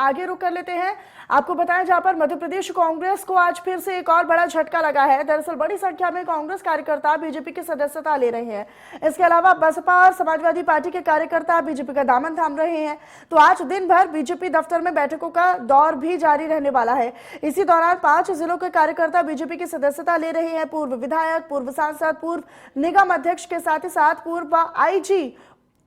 आगे रुक कर लेते हैं। आपको बताएं जहां पर मध्य प्रदेश कांग्रेस को आज फिर से एक और बड़ा झटका लगा है। दरअसल बड़ी संख्या में कांग्रेस कार्यकर्ता बीजेपी की सदस्यता ले रहे हैं। इसके अलावा बसपा और समाजवादी पार्टी के कार्यकर्ता बीजेपी का दामन थाम रहे हैं। तो आज दिन भर बीजेपी दफ्तर में बैठकों का दौर भी जारी रहने वाला है। इसी दौरान 5 जिलों के कार्यकर्ता बीजेपी की सदस्यता ले रहे हैं। पूर्व विधायक, पूर्व सांसद, पूर्व निगम अध्यक्ष के साथ ही साथ पूर्व आईजी,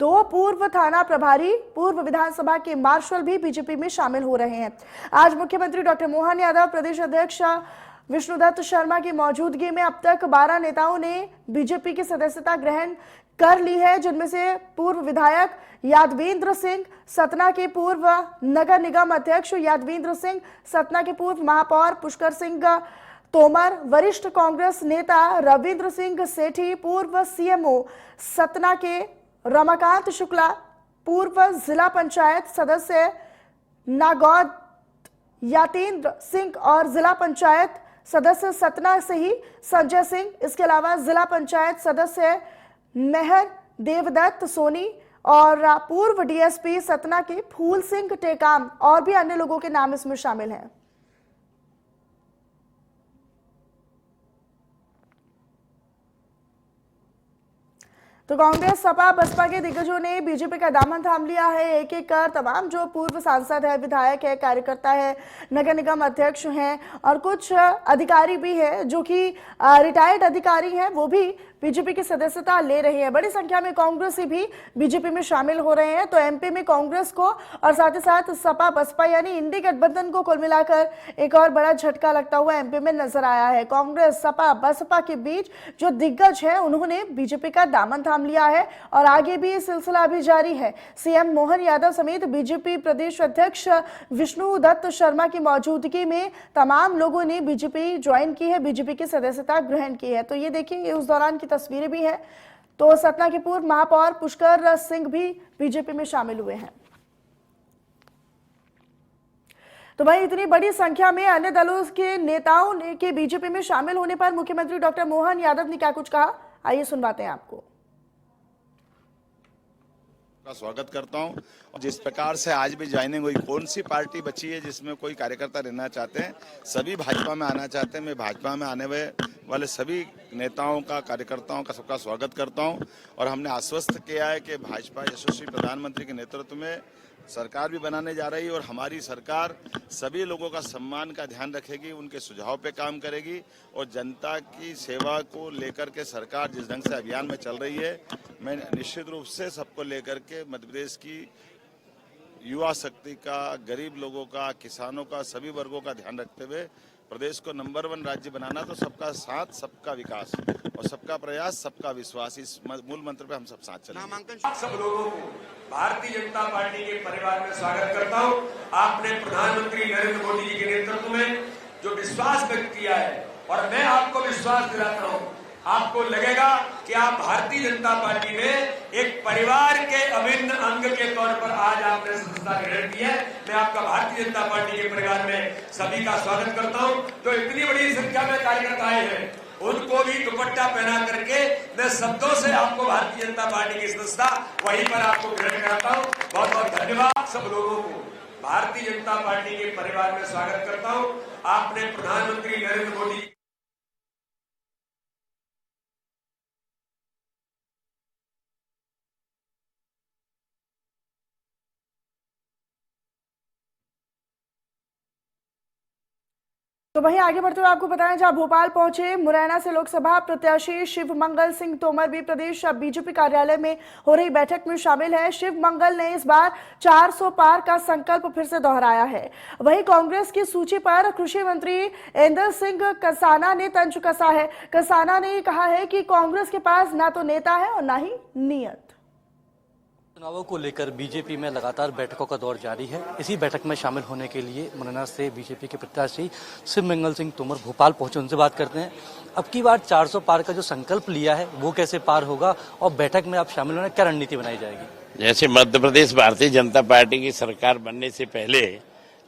2 पूर्व थाना प्रभारी, पूर्व विधानसभा के मार्शल भी बीजेपी में शामिल हो रहे हैं। आज मुख्यमंत्री डॉक्टर मोहन यादव, प्रदेश अध्यक्ष विष्णुदत्त शर्मा की मौजूदगी में अब तक 12 नेताओं ने बीजेपी की सदस्यता ग्रहण कर ली है, जिनमें से पूर्व विधायक यादवेंद्र सिंह, सतना के पूर्व नगर निगम अध्यक्ष यादवेंद्र सिंह, सतना के पूर्व महापौर पुष्कर सिंह तोमर, वरिष्ठ कांग्रेस नेता रविंद्र सिंह सेठी, पूर्व सीएमओ सतना के रमाकांत शुक्ला, पूर्व जिला पंचायत सदस्य नागौद यातेंद्र सिंह और जिला पंचायत सदस्य सतना से ही संजय सिंह। इसके अलावा जिला पंचायत सदस्य मेहर देवदत्त सोनी और पूर्व डीएसपी सतना के फूल सिंह टेकाम और भी अन्य लोगों के नाम इसमें शामिल हैं। तो कांग्रेस, सपा, बसपा के दिग्गजों ने बीजेपी का दामन थाम लिया है। एक एक कर तमाम जो पूर्व सांसद है, विधायक है, कार्यकर्ता है, नगर निगम अध्यक्ष हैं और कुछ अधिकारी भी हैं जो कि रिटायर्ड अधिकारी हैं, वो भी बीजेपी की सदस्यता ले रहे हैं। बड़ी संख्या में कांग्रेसी भी बीजेपी में शामिल हो रहे हैं। तो एमपी में कांग्रेस को और साथ ही साथ सपा बसपा यानी इंडी गठबंधन को कुल मिलाकर एक और बड़ा झटका लगता हुआ एमपी में नजर आया है। कांग्रेस, सपा, बसपा के बीच जो दिग्गज है उन्होंने बीजेपी का दामन थाम लिया है और आगे भी ये सिलसिला अभी जारी है। सीएम मोहन यादव समेत बीजेपी प्रदेश अध्यक्ष विष्णुदत्त शर्मा की मौजूदगी में तमाम लोगों ने बीजेपी ज्वाइन की है, बीजेपी की सदस्यता ग्रहण की है। तो ये देखिए, उस दौरान की तस्वीरें भी हैं। तो सतना के पूर्व महापौर पुष्कर सिंह भी बीजेपी में शामिल हुए हैं। तो भाई इतनी बड़ी संख्या में अन्य दलों के नेताओं के बीजेपी में शामिल होने पर मुख्यमंत्री डॉक्टर मोहन यादव ने क्या कुछ कहा, आइए सुनवाते हैं आपको। का स्वागत करता हूं। और जिस प्रकार से आज भी ज्वाइनिंग हुई, कौन सी पार्टी बची है जिसमें कोई कार्यकर्ता रहना चाहते हैं, सभी भाजपा में आना चाहते हैं। मैं भाजपा में आने वाले सभी नेताओं का, कार्यकर्ताओं का सबका स्वागत करता हूं। और हमने आश्वस्त किया है कि भाजपा यशस्वी प्रधानमंत्री के नेतृत्व में सरकार भी बनाने जा रही है और हमारी सरकार सभी लोगों का सम्मान का ध्यान रखेगी, उनके सुझाव पे काम करेगी और जनता की सेवा को लेकर के सरकार जिस ढंग से अभियान में चल रही है, मैं निश्चित रूप से सबको लेकर के मध्य प्रदेश की युवा शक्ति का, गरीब लोगों का, किसानों का, सभी वर्गों का ध्यान रखते हुए प्रदेश को नंबर 1 राज्य बनाना। तो सबका साथ, सबका विकास और सबका प्रयास, सबका विश्वास, इस मूल मंत्र पे हम सब साथ चलेंगे। सब लोगों को भारतीय जनता पार्टी के परिवार में स्वागत करता हूं। आपने प्रधानमंत्री नरेंद्र मोदी जी के नेतृत्व में जो विश्वास व्यक्त किया है और मैं आपको विश्वास दिलाता हूं, आपको लगेगा कि आप भारतीय जनता पार्टी में एक परिवार के अभिन्न अंग के तौर पर आज आपने सदस्यता ग्रहण की है। मैं आपका भारतीय जनता पार्टी के परिवार में सभी का स्वागत करता हूं। तो इतनी बड़ी संख्या में कार्यकर्ता आए हैं, उनको भी दुपट्टा पहना करके मैं शब्दों से आपको भारतीय जनता पार्टी की सदस्यता वहीं पर आपको ग्रहण कराता हूं। बहुत बहुत धन्यवाद। सब लोगों को भारतीय जनता पार्टी के परिवार में स्वागत करता हूं। आपने प्रधानमंत्री नरेंद्र मोदी तो वहीं आगे बढ़ते हुए आपको बताएं, जहां भोपाल पहुंचे मुरैना से लोकसभा प्रत्याशी शिव मंगल सिंह तोमर भी प्रदेश बीजेपी कार्यालय में हो रही बैठक में शामिल है। शिव मंगल ने इस बार 400 पार का संकल्प फिर से दोहराया है। वहीं कांग्रेस की सूची पर कृषि मंत्री इंदर सिंह कसाना ने तंज कसा है। कसाना ने कहा है कि कांग्रेस के पास ना तो नेता है और ना ही नीयत। चुनावों को लेकर बीजेपी में लगातार बैठकों का दौर जारी है। इसी बैठक में शामिल होने के लिए मुरैना से बीजेपी के प्रत्याशी शिव मंगल सिंह तोमर भोपाल पहुंचे, उनसे बात करते हैं। अब की बार 400 पार का जो संकल्प लिया है वो कैसे पार होगा और बैठक में आप शामिल होने क्या रणनीति बनाई जाएगी? जैसे मध्य प्रदेश भारतीय जनता पार्टी की सरकार बनने से पहले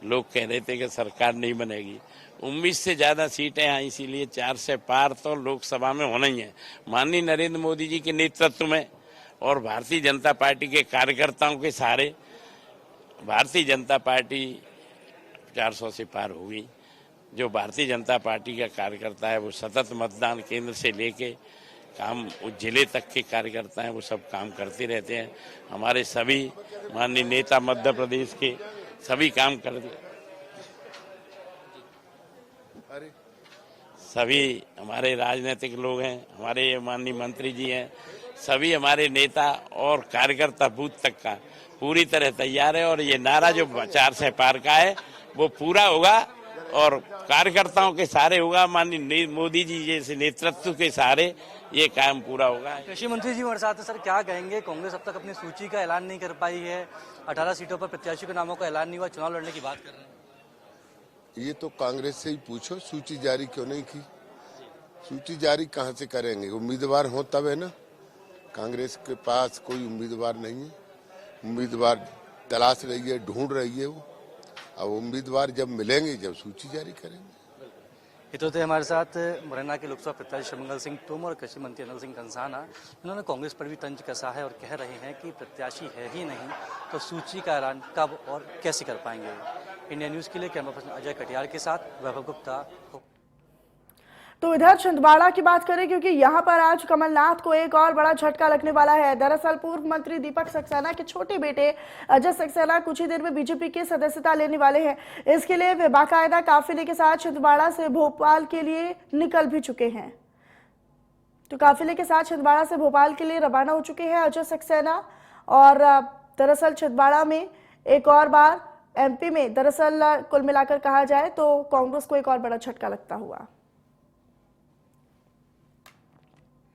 लोग कह रहे थे कि सरकार नहीं बनेगी, 19 से ज्यादा सीटें हैं, इसीलिए 4 से पार तो लोकसभा में होना ही है। माननीय नरेंद्र मोदी जी के नेतृत्व में और भारतीय जनता पार्टी के कार्यकर्ताओं के सहारे भारतीय जनता पार्टी 400 से पार होगी। जो भारतीय जनता पार्टी का कार्यकर्ता है वो सतत मतदान केंद्र से लेके काम उस जिले तक के कार्यकर्ता हैं वो सब काम करते रहते हैं। हमारे सभी माननीय नेता मध्य प्रदेश के सभी काम करते, सभी हमारे राजनीतिक लोग हैं, हमारे माननीय मंत्री जी हैं, सभी हमारे नेता और कार्यकर्ता बूथ तक का पूरी तरह तैयार है। और ये नारा जो 4 से पार का है वो पूरा होगा और कार्यकर्ताओं के सहारे होगा, माननीय मोदी जी जैसे नेतृत्व के सहारे ये काम पूरा होगा। कृषि मंत्री जी हमारे साथ हैं। सर, क्या कहेंगे? कांग्रेस अब तक अपनी सूची का ऐलान नहीं कर पाई है, 18 सीटों पर प्रत्याशी के नामों का ऐलान नहीं हुआ, चुनाव लड़ने की बात कर रहे हैं। ये तो कांग्रेस से ही पूछो, सूची जारी क्यों नहीं की? सूची जारी कहाँ से करेंगे? उम्मीदवार हो तब है ना। कांग्रेस के पास कोई उम्मीदवार नहीं है, उम्मीदवार तलाश रही है, ढूंढ रही है वो। अब उम्मीदवार जब मिलेंगे जब सूची जारी करेंगे। ये तो थे हमारे साथ मुरैना के लोकसभा प्रत्याशी शिवमंगल सिंह तोमर और कृषि मंत्री अनिल सिंह कंसाना, जिन्होंने कांग्रेस पर भी तंज कसा है और कह रहे हैं कि प्रत्याशी है ही नहीं तो सूची का ऐलान कब और कैसे कर पाएंगे। इंडिया न्यूज के लिए कैमरा पर्सन अजय कटियार के साथ वैभव गुप्ता। तो इधर छिंदवाड़ा की बात करें, क्योंकि यहां पर आज कमलनाथ को एक और बड़ा झटका लगने वाला है। दरअसल पूर्व मंत्री दीपक सक्सेना के छोटे बेटे अजय सक्सेना कुछ ही देर में बीजेपी की सदस्यता लेने वाले हैं। इसके लिए वे बाकायदा काफिले के साथ छिंदवाड़ा से भोपाल के लिए निकल भी चुके हैं। तो काफिले के साथ छिंदवाड़ा से भोपाल के लिए रवाना हो चुके हैं अजय सक्सेना। और दरअसल छिंदवाड़ा में एक और बार एमपी में दरअसल कुल मिलाकर कहा जाए तो कांग्रेस को एक और बड़ा झटका लगता हुआ।